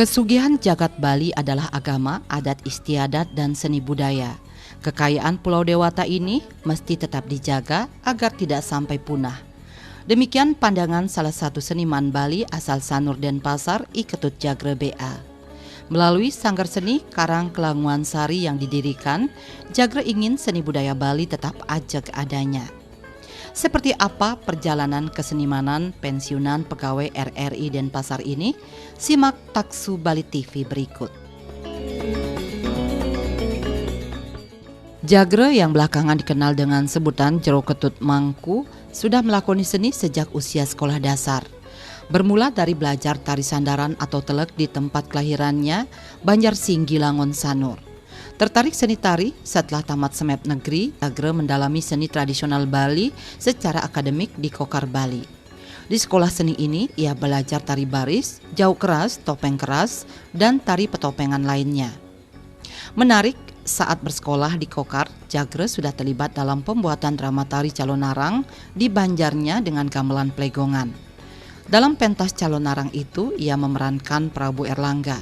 Kesugihan jagat Bali adalah agama, adat istiadat, dan seni budaya. Kekayaan Pulau Dewata ini mesti tetap dijaga agar tidak sampai punah. Demikian pandangan salah satu seniman Bali asal Sanur Denpasar, I Ketut Jagre BA. Melalui Sanggar Seni Karang Kelanguan Sari yang didirikan, Jagre ingin seni budaya Bali tetap ajeg adanya. Seperti apa perjalanan kesenimanan pensiunan pegawai RRI Denpasar ini? Simak Taksu Bali TV berikut. Jagre yang belakangan dikenal dengan sebutan Jero Ketut Mangku sudah melakoni seni sejak usia sekolah dasar. Bermula dari belajar tari sandaran atau telek di tempat kelahirannya, Banjarsinggi Langon Sanur. Tertarik seni tari, setelah tamat SMEP Negeri, Jagre mendalami seni tradisional Bali secara akademik di Kokar, Bali. Di sekolah seni ini, ia belajar tari baris, jau keras, topeng keras, dan tari petopengan lainnya. Menarik, saat bersekolah di Kokar, Jagre sudah terlibat dalam pembuatan drama tari Calonarang di Banjarnya dengan gamelan Plegongan. Dalam pentas Calonarang itu, ia memerankan Prabu Erlangga.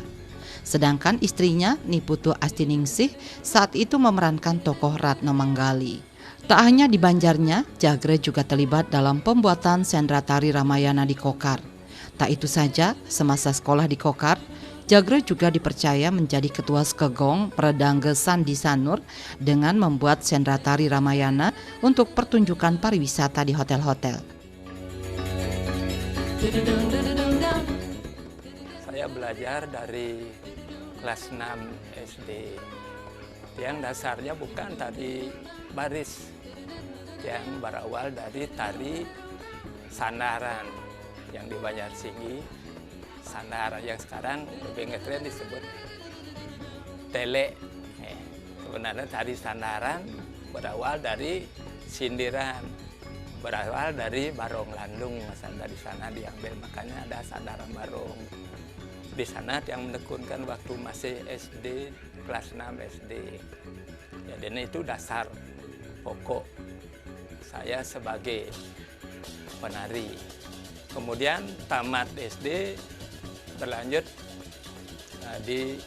Sedangkan istrinya, Niputu Astiningsih, saat itu memerankan tokoh Ratna Manggali. Tak hanya di Banjarnya, Jagre juga terlibat dalam pembuatan sendra tari Ramayana di Kokar. Tak itu saja, semasa sekolah di Kokar, Jagre juga dipercaya menjadi ketua Skegong Predangge Sandi Sanur dengan membuat sendra tari Ramayana untuk pertunjukan pariwisata di hotel-hotel. Saya belajar dari kelas 6 SD. Yang dasarnya bukan tari baris, yang berawal dari tari sandaran yang di Banjarsinggi. Sandaran yang sekarang lebih ngetren disebut tele. Sebenarnya tari sandaran berawal dari sindiran, berawal dari barong landung, dari sana diambil, makanya ada sandaran barong. Di sana yang menekunkan waktu masih SD, kelas 6 SD. Jadi itu dasar pokok saya sebagai penari. Kemudian tamat SD, berlanjut di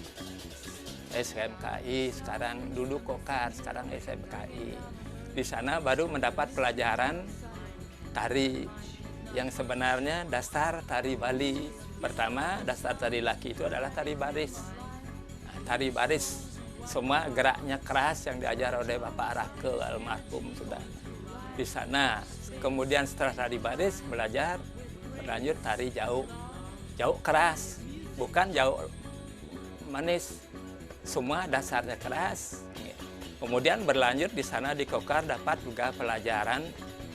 SMKI, sekarang dulu Kokar, sekarang SMKI. Di sana baru mendapat pelajaran tari yang sebenarnya dasar tari Bali. Pertama, dasar tari laki itu adalah tari baris. Tari baris, semua geraknya keras yang diajar oleh Bapak Rake almarhum sudah di sana. Kemudian setelah tari baris, belajar berlanjut tari jau. Jau keras, bukan jau manis. Semua dasarnya keras. Kemudian berlanjut di sana di Kokar dapat juga pelajaran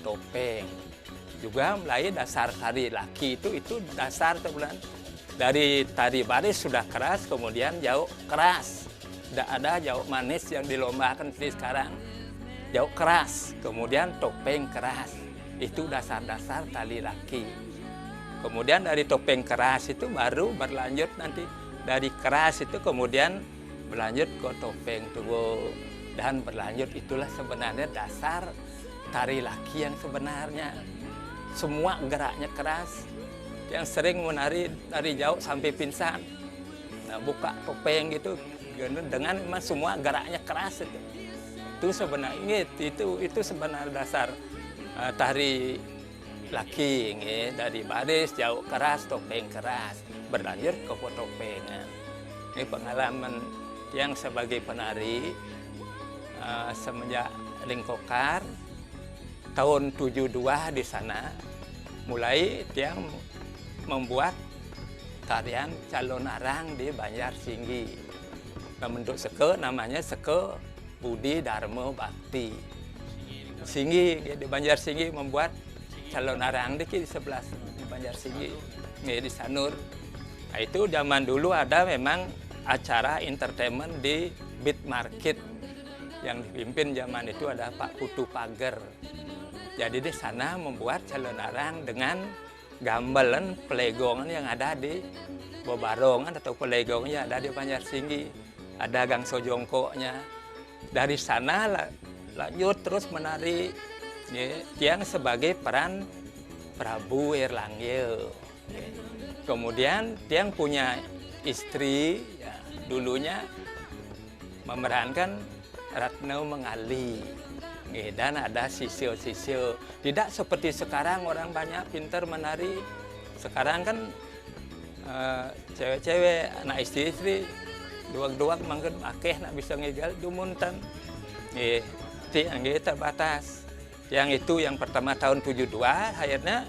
topeng. Juga mulai dasar tari laki itu dasar sebenarnya. Dari tari baris sudah keras, kemudian jau keras. Tidak ada jau manis yang dilombakan seperti sekarang. Jau keras, kemudian topeng keras. Itu dasar-dasar tari laki. Kemudian dari topeng keras itu baru berlanjut nanti. Dari keras itu kemudian berlanjut ke topeng tugu. Dan berlanjut, itulah sebenarnya dasar tari laki yang sebenarnya. Semua geraknya keras. Yang sering menari dari jauh sampai pingsan. Nah, buka topeng gitu dengan memang semua geraknya keras itu. Itu sebenarnya itu sebenarnya dasar tari laki, dari baris jauh keras, topeng keras, berlanjut ke topengan. Ini pengalaman yang sebagai penari semenjak Lingkokar tahun 72 di sana mulai dia membuat tarian Calonarang di Banjarsinggi. Membentuk seke, namanya Seke Budi Dharma Bakti. Singgi di Banjarsinggi membuat Calonarang di sebelah di Banjarsinggi, di Sanur. Nah, itu zaman dulu ada memang acara entertainment di Beat Market yang dipimpin zaman itu ada Pak Putu Pager. Jadi di sana membuat Calonarang dengan gamelan Plegongan yang ada di Bobarongan atau Plegongan yang ada di Banjarsinggi. Ada gang sojongkoknya. Dari sana lanjut terus menari yang sebagai peran Prabu Erlangga. Kemudian dia punya istri ya, dulunya memerankan Ratno Mengali. Dan ada sisio-sisio. Tidak seperti sekarang orang banyak pintar menari. Sekarang kan cewek-cewek, anak istri-istri, duak-duak mangken akeh nak bisa ngegal dumuntan. Yang terbatas. Yang itu yang pertama tahun 72, akhirnya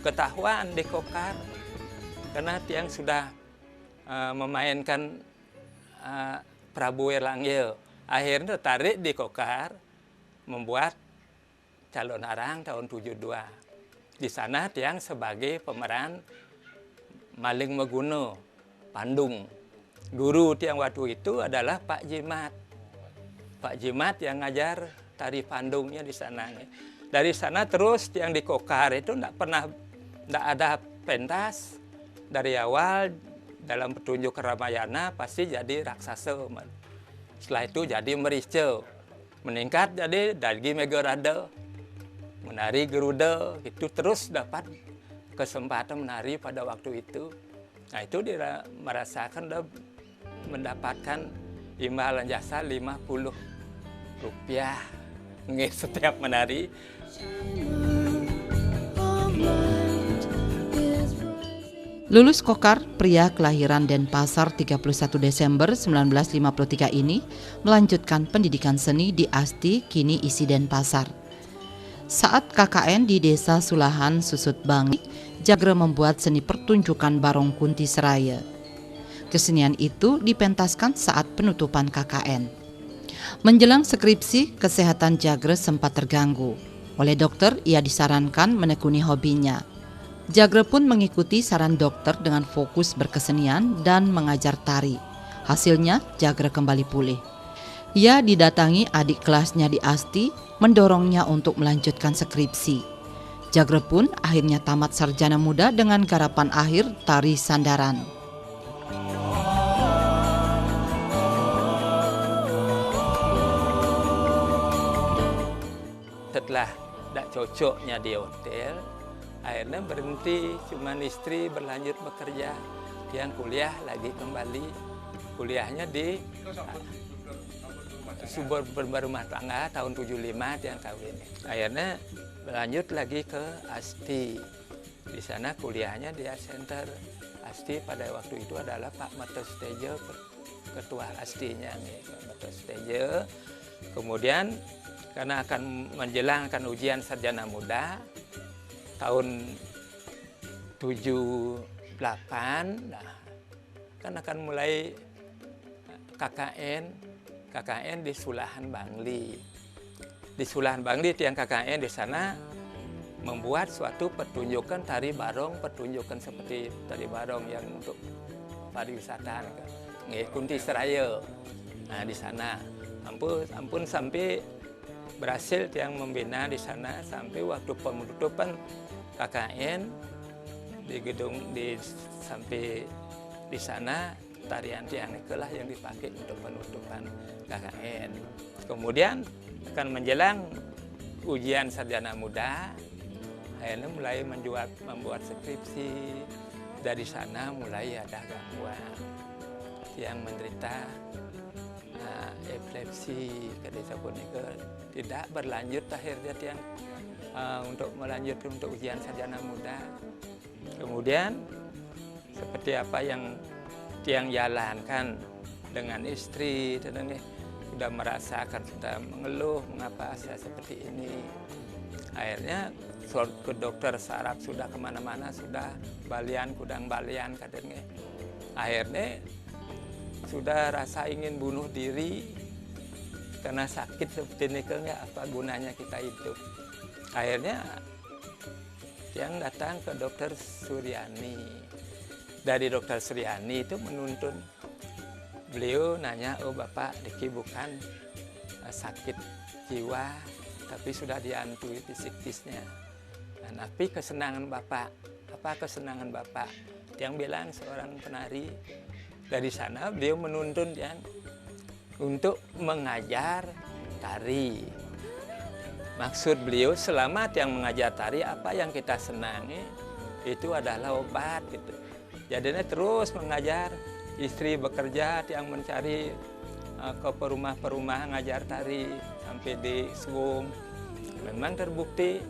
ketahuan di Kokar. Karena tiang sudah memainkan Prabu Erlangil. Akhirnya tertarik di Kokar, membuat Calon Arang tahun 72. Di sana tiang sebagai pemeran Maling Meguno, Pandung. Guru tiang waktu itu adalah Pak Jimat. Pak Jimat yang ngajar tari Pandungnya di sana. Dari sana terus tiang di Kokar itu enggak ada pentas. Dari awal dalam pertunjukan Ramayana pasti jadi raksasa. Setelah itu jadi merice. Meningkat jadi Dalgi Megarada, menari Geruda, itu terus dapat kesempatan menari pada waktu itu. Nah itu dia merasakan udah mendapatkan imbalan jasa 50 rupiah setiap menari. Lulus Kokar, pria kelahiran Denpasar 31 Desember 1953 ini melanjutkan pendidikan seni di ASTI kini isi Denpasar. Saat KKN di Desa Sulahan Susut Bangi, Jagre membuat seni pertunjukan Barong Kunti Seraya. Kesenian itu dipentaskan saat penutupan KKN. Menjelang skripsi, kesehatan Jagre sempat terganggu. Oleh dokter, ia disarankan menekuni hobinya. Jagre pun mengikuti saran dokter dengan fokus berkesenian dan mengajar tari. Hasilnya, Jagre kembali pulih. Ia didatangi adik kelasnya di ASTI, mendorongnya untuk melanjutkan skripsi. Jagre pun akhirnya tamat sarjana muda dengan garapan akhir tari sandaran. Setelah tidak cocoknya di hotel, akhirnya berhenti, cuman istri berlanjut bekerja. Yang kuliah lagi kembali, kuliahnya di Subur Berumah Tangga tahun 75 yang kawin. Akhirnya berlanjut lagi ke ASTI. Di sana kuliahnya di Center ASTI pada waktu itu adalah Pak Mato Stejo, ketua ASTI-nya nih, Pak Mato Stejo. Kemudian karena akan menjelangkan ujian sarjana muda tahun 78, nah, kan akan mulai KKN di Sulahan Bangli. Di Sulahan Bangli tiang KKN di sana membuat suatu pertunjukan tari barong, pertunjukan seperti tari barong yang untuk pariwisata, Kunti Seraya. Nah di sana, ampun sampai berhasil tiang membina di sana sampai waktu penutupan KKN di gedung sampai di sana tarian tiang itulah yang dipakai untuk penutupan KKN. Kemudian akan menjelang ujian sarjana muda, akhirnya mulai membuat skripsi. Dari sana mulai ada gangguan yang menderita epilepsi ke desa Boneka, tidak berlanjut akhirnya tiang untuk melanjutkan untuk ujian sarjana muda. Kemudian seperti apa yang tiang jalankan dengan istri, sudah merasakan, sudah mengeluh mengapa saya seperti ini. Akhirnya ke dokter saraf sudah kemana-mana, sudah balian kudang balian katanya. Akhirnya sudah rasa ingin bunuh diri karena sakit seperti ini, nggak apa gunanya kita hidup. Akhirnya yang datang ke dokter Suryani. Dari dokter Suryani itu menuntun, beliau nanya, oh Bapak Diki bukan sakit jiwa, tapi sudah dihantui psikisnya. Nah, tapi kesenangan Bapak, apa kesenangan Bapak? Yang bilang seorang penari. Dari sana beliau menuntun yang untuk mengajar tari. Maksud beliau selamat yang mengajar tari, apa yang kita senangi itu adalah obat gitu. Jadinya terus mengajar istri bekerja, tiang mencari ke perumah-perumah ngajar tari sampai di Sgung. Memang terbukti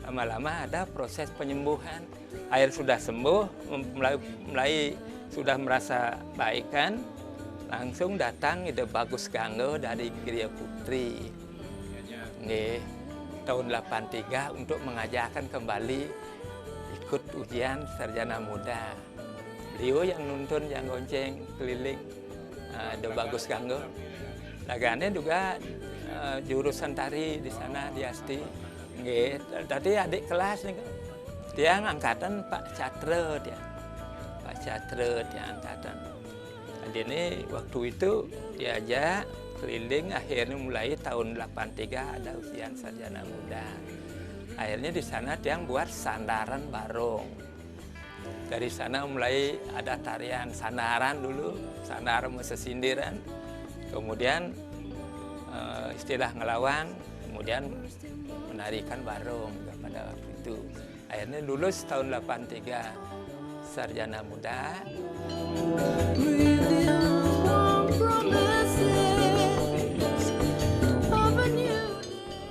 lama-lama ada proses penyembuhan. Air sudah sembuh, mulai sudah merasa baik kan, langsung datang ide Bagus Ganggo dari Gria Putri. Nih, tahun 83 untuk mengajarkan kembali ikut ujian sarjana muda. Beliau yang nuntun, yang gonceng keliling ide Bagus Ganggo. Lagane juga jurusan tari di sana di Asti. Nggih, tadi adik kelas nih, dia angkatan Pak Catre dia. Pak Catre dia angkatan. Jadi ini waktu itu diajak keliling, akhirnya mulai tahun 83 ada ujian sarjana muda. Akhirnya di sana dia buat sandaran barong. Dari sana mulai ada tarian sandaran dulu, sandaran mesesindiran. Kemudian istilah ngelawang, kemudian menarikan barong pada waktu itu. Akhirnya lulus tahun 83 sarjana muda.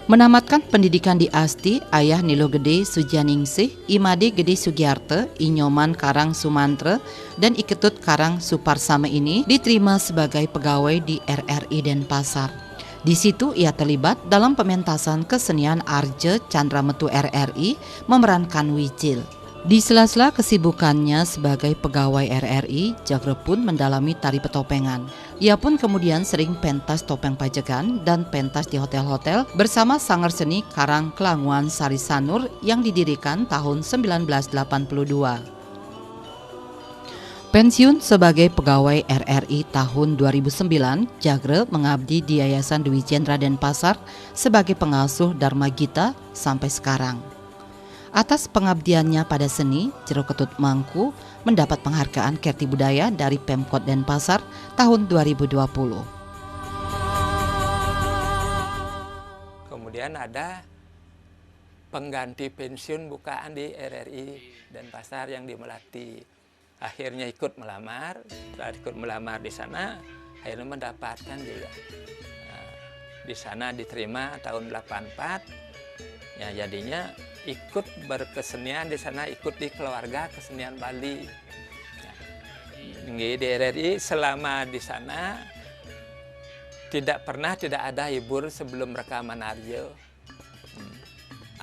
Menamatkan pendidikan di Asti, ayah Nilo Gede Sujaningsih, Imade Gede Sugiarte, Inyoman Karang Sumantre, dan Iketut Karang Suparsame ini diterima sebagai pegawai di RRI Denpasar. Di situ ia terlibat dalam pementasan kesenian Arje Candrametu RRI memerankan Wijil. Di sela-sela kesibukannya sebagai pegawai RRI, Jagre pun mendalami tari petopengan. Ia pun kemudian sering pentas topeng pajegan dan pentas di hotel-hotel bersama Sanggar Seni Karang Kelanguan Sari Sanur yang didirikan tahun 1982. Pensiun sebagai pegawai RRI tahun 2009, Jagre mengabdi di Yayasan Dwi Jendra Denpasar sebagai pengasuh Dharma Gita sampai sekarang. Atas pengabdiannya pada seni, Jero Ketut Mangku mendapat penghargaan Kerti Budaya dari Pemkot Denpasar tahun 2020. Kemudian ada pengganti pensiun bukaan di RRI Denpasar yang di Melati. Akhirnya ikut melamar, setelah ikut melamar di sana, akhirnya mendapatkan juga. Di sana diterima tahun 84, ya jadinya ikut berkesenian di sana, ikut di keluarga kesenian Bali. Di RRI selama di sana tidak ada hibur sebelum rekaman Arjo.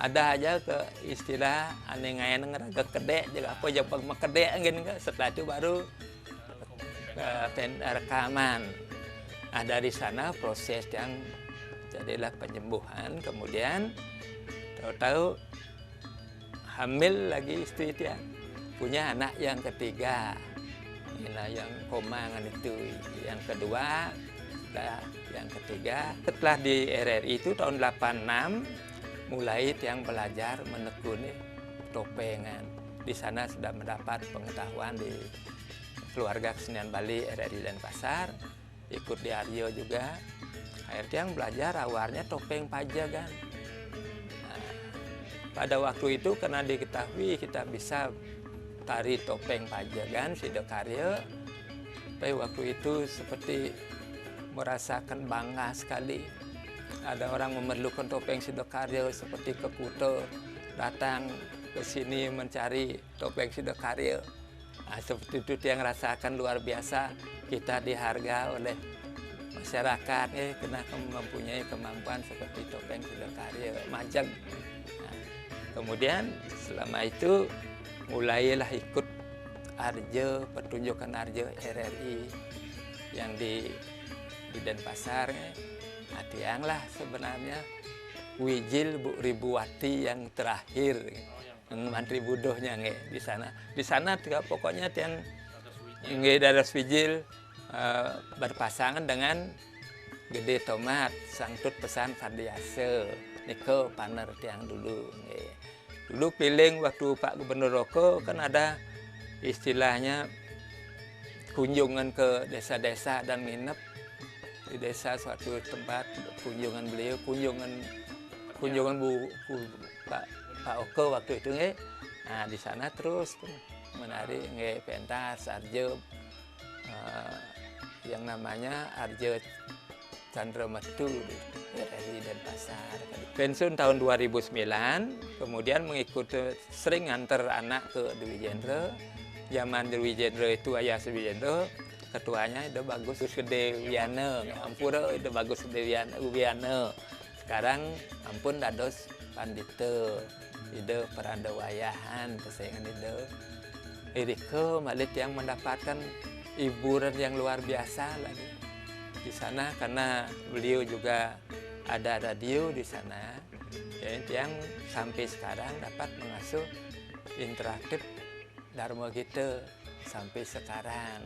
Ada aja ke istilah aneh-aneh ngeraga kedek, juga apa jepang makedek gini. Setelah itu baru ke rekaman. Ada di sana proses yang jadilah penyembuhan. Kemudian tahu-tahu hamil lagi istri dia, punya anak yang ketiga. Inilah yang komangan itu. Yang kedua, yang ketiga. Setelah di RRI itu tahun 86. Mulai tiang belajar menekuni topengan. Di sana sudah mendapat pengetahuan di keluarga kesenian Bali RRI Denpasar, ikut di Arjo juga. Akhirnya tiang belajar awalnya topeng pajegan. Nah, pada waktu itu karena diketahui kita bisa tari topeng pajegan Sidokarya, tapi waktu itu seperti merasakan bangga sekali. Ada orang memerlukan topeng Sidokarya seperti ke Kuto, datang ke sini mencari topeng Sidokarya. Nah, seperti itu yang rasakan luar biasa, kita dihargai oleh masyarakat, karena mempunyai kemampuan seperti topeng Sidokarya, Majeng. Nah, kemudian selama itu mulailah ikut Arjo, pertunjukan Arjo RRI yang di Denpasar. Tiang lah sebenarnya Wijil Bu Ribuwati yang terakhir, Mantri Budohnya di sana. Di sana pokoknya tiang Daras Wijil berpasangan dengan Gede Tomat, Sangtut Pesan Fardiase, Niko Paner tiang dulu. Dulu piling waktu Pak Gubernur Roko kan ada istilahnya kunjungan ke desa-desa dan nginep di desa suatu tempat, kunjungan beliau, kunjungan Pak Oko waktu itu Nah, di sana terus menari pentas Arjo, yang namanya Arjo Candrametu dari Denpasar. Pensiun tahun 2009, kemudian mengikuti sering nganter anak ke Dwi Jendro. Zaman Dwi Jendro itu ayah Dwi Jendro, ketuanya itu bagus Gede Wiana, ampura itu bagus Gede Wiana. Sekarang ampun dados pandita, ide perandawayahan, kesayangan ide. Iriko malit yang mendapatkan hiburan yang luar biasa lagi di sana karena beliau juga ada radio di sana. Jadi yang sampai sekarang dapat mengasuh interaktif Dharma kita sampai sekarang.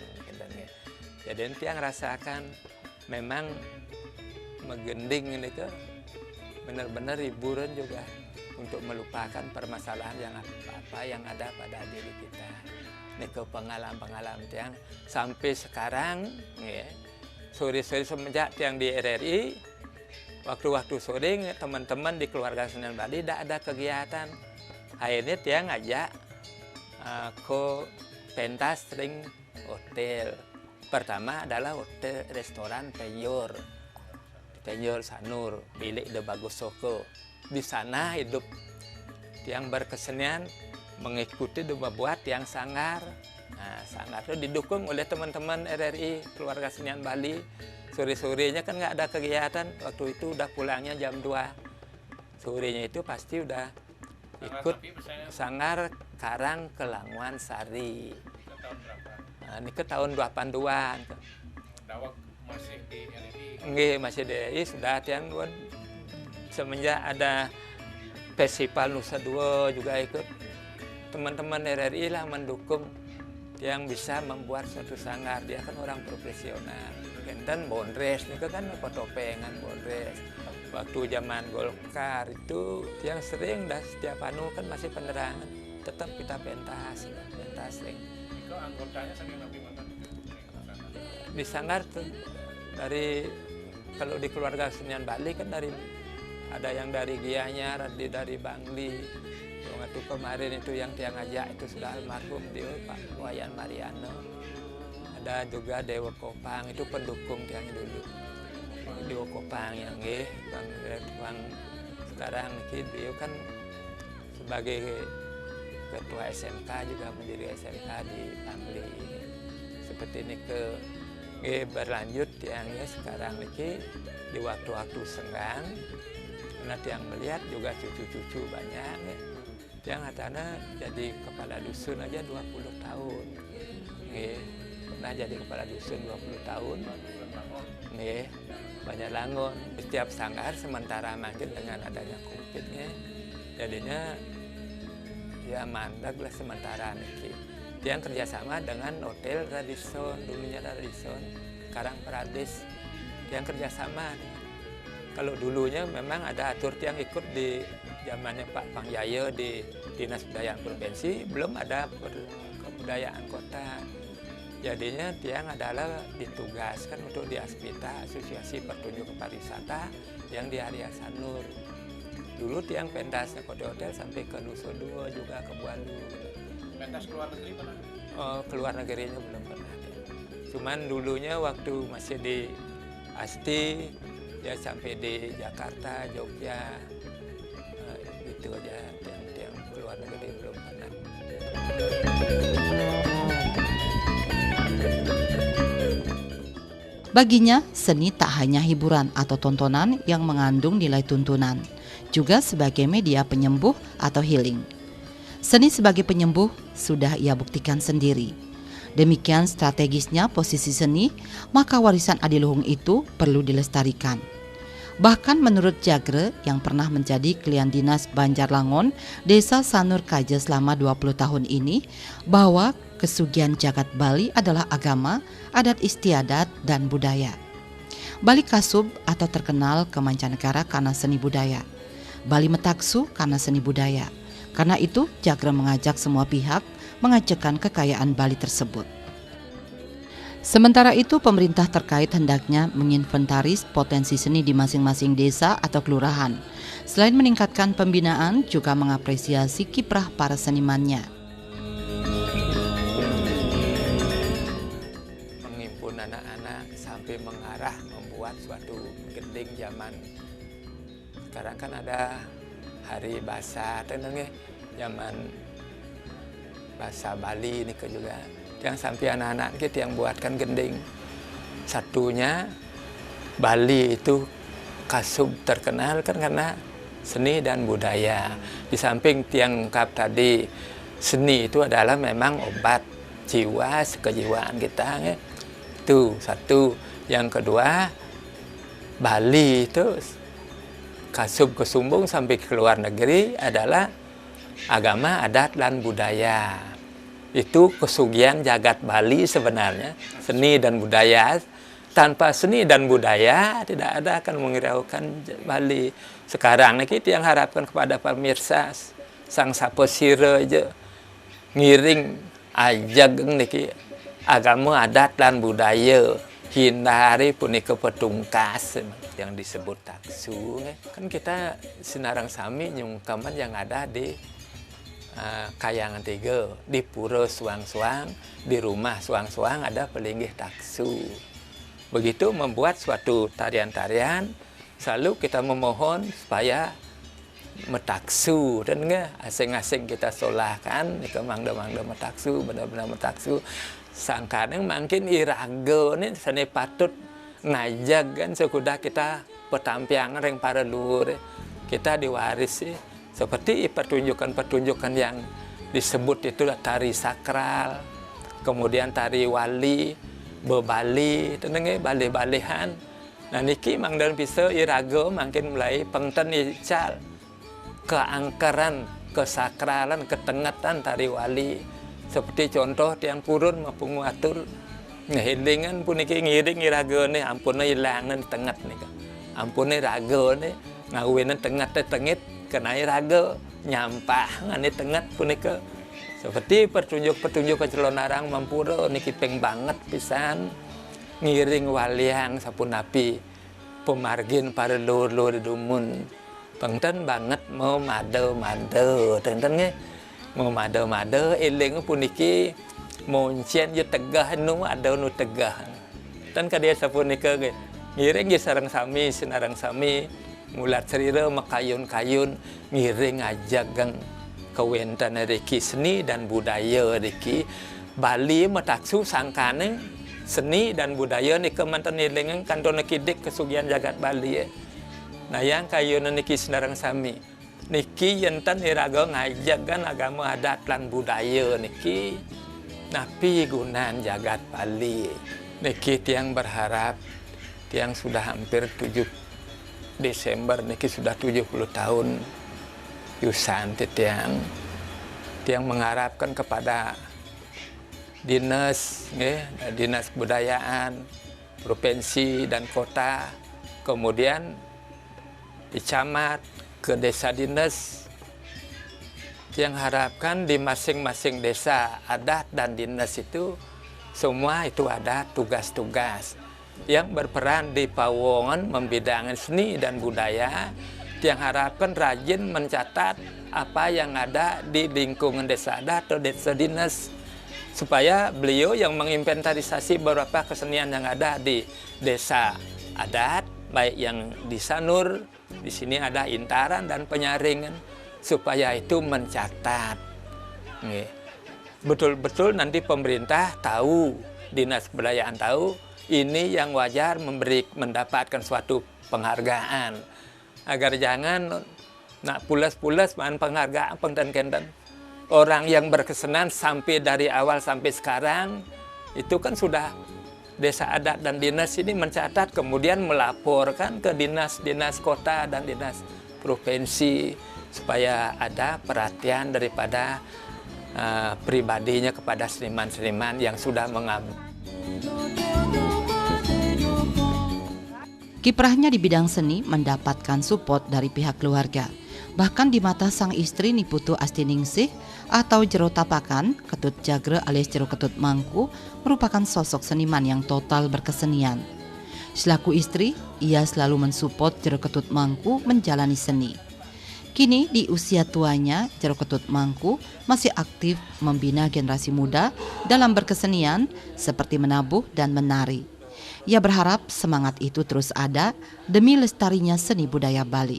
Jadi yang rasakan memang menggending ini ke benar-benar hiburan juga untuk melupakan permasalahan yang apa yang ada pada diri kita. Ini ke pengalaman-pengalaman yang sampai sekarang, ya, sore-sore semenjak yang di RRI, waktu-waktu sore teman-teman di keluarga Seniman Bali tidak ada kegiatan. Akhirnya dia ngajak ke pentas sering hotel. Pertama adalah hotel restoran Peyor Sanur, bilik De Bagus Soko. Di sana hidup yang berkesenian mengikuti membuat yang sanggar. Nah, sanggar itu didukung oleh teman-teman RRI keluarga Seniman Bali. Sore-sorenya kan nggak ada kegiatan. Waktu itu udah pulangnya jam 2. Sorenya itu pasti udah ikut sanggar Karang Kelangwan Sari. Nah, ini ke tahun 82-an. Dawak masih di RRI? Nggih, masih di RRI sudah yang semenjak ada festival Nusa Dua juga ikut. Teman-teman RRI lah mendukung yang bisa membuat suatu sanggar. Dia kan orang profesional. Dan Bondres, ini kan potopengan Bondres. Waktu zaman Golkar itu yang sering dah setiap anu kan masih penerangan. Tetap kita pentas sering. Itu anggotanya saking nabi mantan? Di sanggar tuh dari kalau di keluarga Seniman Bali kan dari ada yang dari Gianyar, dari Bangli. Waktu kemarin itu yang tiang ajak itu sudah almarhum dia Pak Wayan Mariano. Ada juga Dewa Kopang itu pendukung tiang dulu. Dewa Kopang yang Bang sekarang dia kan sebagai ketua SMK juga menjadi SMK di Bangli. Seperti ini berlanjut tiangnya sekarang ini di waktu-waktu senggang. Karena tiang melihat juga cucu-cucu banyak ya. Yang katanya jadi kepala dusun aja 20 tahun. Nggih, pernah jadi kepala dusun 20 tahun. Nggih, banyak langon. Setiap sanggar sementara mangkin dengan adanya Covid nya, jadinya ya mandek lah sementara nih. Yang kerjasama dengan Hotel Radisson, dulunya Radisson, sekarang Paradis. Yang kerjasama nih. Kalau dulunya memang ada atur yang ikut di zamannya Pak Pangjaya di Dinas Kebudayaan Provinsi, belum ada kebudayaan kota. Jadinya tiang adalah ditugaskan untuk di Aspita, Asosiasi Pertunjukan Pariwisata yang di area Sanur. Dulu tiang pentasnya ke hotel sampai ke Nusa Dua juga ke Bualu. Pentas keluar negeri pernah? Oh, keluar negerinya belum pernah. Cuman dulunya waktu masih di Asti, ya sampai di Jakarta, Jogja, itu aja yang keluar negeri belum pernah. Baginya, seni tak hanya hiburan atau tontonan yang mengandung nilai tuntunan, juga sebagai media penyembuh atau healing. Seni sebagai penyembuh sudah ia buktikan sendiri. Demikian strategisnya posisi seni, maka warisan adiluhung itu perlu dilestarikan. Bahkan menurut Jagre yang pernah menjadi klien dinas Banjarlangon, Desa Sanur Kaje selama 20 tahun ini, bahwa kesugihan jagat Bali adalah agama, adat istiadat, dan budaya. Bali Kasub atau terkenal ke mancanegara karena seni budaya. Bali Metaksu karena seni budaya. Karena itu Jagre mengajak semua pihak mengajarkan kekayaan Bali tersebut. Sementara itu, pemerintah terkait hendaknya menginventaris potensi seni di masing-masing desa atau kelurahan. Selain meningkatkan pembinaan, juga mengapresiasi kiprah para senimannya. Menghimpun maupun anak-anak sampai mengarah membuat suatu gending zaman sekarang kan ada hari bahasa tenangnya zaman bahasa Bali ini juga yang sampai anak-anak kita yang buatkan gending. Satunya Bali itu kasub terkenal kan karena seni dan budaya. Di samping tiang ungkap tadi, seni itu adalah memang obat jiwa, kejiwaan kita. Ya. Itu satu. Yang kedua, Bali itu kasub kesumbung sampai ke luar negeri adalah agama, adat, dan budaya. Itu kesugihan jagat Bali sebenarnya, seni dan budaya. Tanpa seni dan budaya tidak ada akan menghiraukan Bali. Sekarang kita yang harapkan kepada pemirsa sang saposira aja ngiring aja niki agama, adat, dan budaya. Hindari punika petungkas yang disebut taksu. Kan kita Sinarang Sami nyungkaman yang ada di Kayangan Tiga, di Pura Suang-Suang, di rumah Suang-Suang ada pelinggih taksu. Begitu membuat suatu tarian-tarian, selalu kita memohon supaya metaksu dan asing-asing kita solahkan, nika mangda-mangda metaksu, benar-benar metaksu. Sangkadang makin iraga ni sane patut ngajak kan sekudah kita petampiangan yang para luhur kita diwarisi seperti pertunjukan-pertunjukan yang disebut itu tari sakral, kemudian tari wali, bebali, tenenge bali-balihan. Nah niki mang dan bisa iraga makin mulai pengten ical keangkaran, kesakralan, ketengatan tari wali. Seperti contoh tiang purun maupun ngatur ngehilingan pun iki ngiring iraga ni ampun ilangan tengat ni ampun iraga ni ngawenan tengat tengit kena iraga nyampah ngane tengat pun iki seperti pertunjuk kecelonarang mampura niki peng banget pisan ngiring waliang sapunapi pemargin para lur-lur dumun pengten banget mau made-made tenten nge mau made-made eling puniki moncien je tegah nu ada nu tegah tan kadia sapunika ge ngiring ge sareng sami Sinarang Sami mulat cerita makayun-kayun ngiring ajagang kawentan reki seni dan budaya reki Bali metaksu sangkane seni dan budaya ni kemantan eling kanton kidik kesugihan jagat Bali nah yang kayun niki Sinarang Sami niki yentan iraga ngajagan agama, adat, lan budaya niki napi gunaan jagat Bali niki tiang berharap tiang sudah hampir 7 Desember niki sudah 70 tahun yusan tiang mengharapkan kepada dinas dinas kebudayaan provinsi dan kota kemudian di camat ke desa dinas yang harapkan di masing-masing desa adat dan dinas itu semua itu ada tugas-tugas yang berperan di pawongan membidangan seni dan budaya yang harapkan rajin mencatat apa yang ada di lingkungan desa adat atau desa dinas supaya beliau yang menginventarisasi beberapa kesenian yang ada di desa adat baik yang di Sanur di sini ada Intaran dan Penyaringan supaya itu mencatat. Betul-betul nanti pemerintah tahu, dinas kebudayaan tahu ini yang wajar mendapatkan suatu penghargaan agar jangan nak pulas-pulas main penghargaan pengten-kenten. Orang yang berkesenan sampai dari awal sampai sekarang itu kan sudah desa adat dan dinas ini mencatat kemudian melaporkan ke dinas-dinas kota dan dinas provinsi supaya ada perhatian daripada pribadinya kepada seniman-seniman yang sudah mengabdi. Kiprahnya di bidang seni mendapatkan support dari pihak keluarga. Bahkan di mata sang istri Niputu Astiningsih atau Jero Tapakan, Ketut Jagre alias Jero Ketut Mangku merupakan sosok seniman yang total berkesenian. Selaku istri, ia selalu mensupport Jero Ketut Mangku menjalani seni. Kini di usia tuanya, Jero Ketut Mangku masih aktif membina generasi muda dalam berkesenian seperti menabuh dan menari. Ia berharap semangat itu terus ada demi lestarinya seni budaya Bali.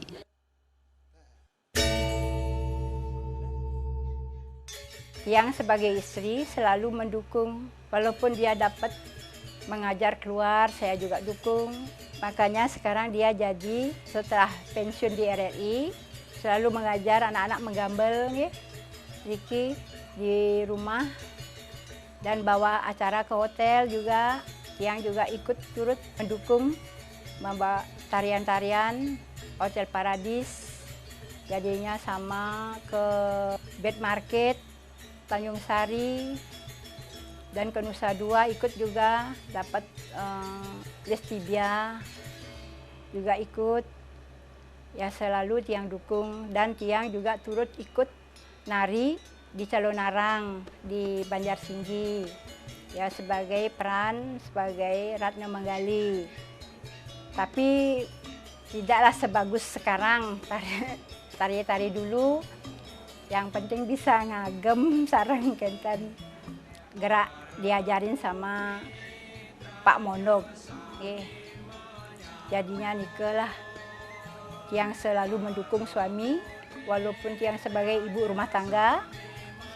Yang sebagai istri selalu mendukung, walaupun dia dapat mengajar keluar, saya juga dukung. Makanya sekarang dia jadi setelah pensiun di RRI, selalu mengajar anak-anak menggambel, Riki di rumah, dan bawa acara ke hotel juga, yang juga ikut turut mendukung, membawa tarian-tarian Hotel Paradis, jadinya sama ke Bed Market, Tanjung Sari, dan ke Nusa Dua ikut juga, dapat Lestibia juga ikut. Ya selalu Tiang dukung, dan Tiang juga turut ikut nari di Calonarang di Banjarsinggi. Ya sebagai peran sebagai Ratna Manggali. Tapi tidaklah sebagus sekarang tari-tari dulu. Yang penting bisa ngagem sareng kentan gerak diajarin sama Pak Mondok. Jadinya nikah lah. Tiang selalu mendukung suami, walaupun Tiang sebagai ibu rumah tangga,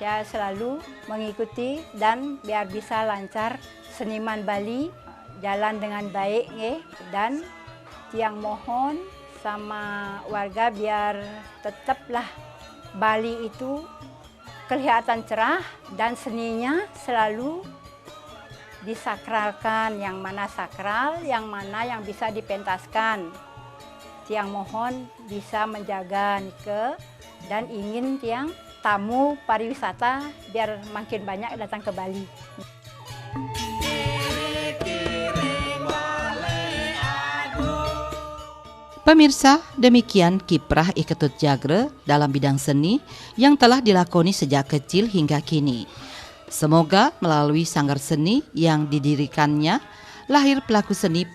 saya selalu mengikuti dan biar bisa lancar seniman Bali jalan dengan baik, dan Tiang mohon sama warga biar tetaplah Bali itu kelihatan cerah dan seninya selalu disakralkan, yang mana sakral, yang mana yang bisa dipentaskan. Tiang mohon bisa menjaga Nike dan ingin Tiang tamu pariwisata biar makin banyak datang ke Bali. Pemirsa, demikian kiprah I Ketut Jagre dalam bidang seni yang telah dilakoni sejak kecil hingga kini. Semoga melalui sanggar seni yang didirikannya, lahir pelaku seni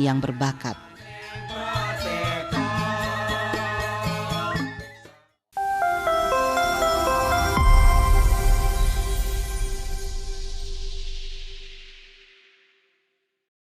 yang berbakat.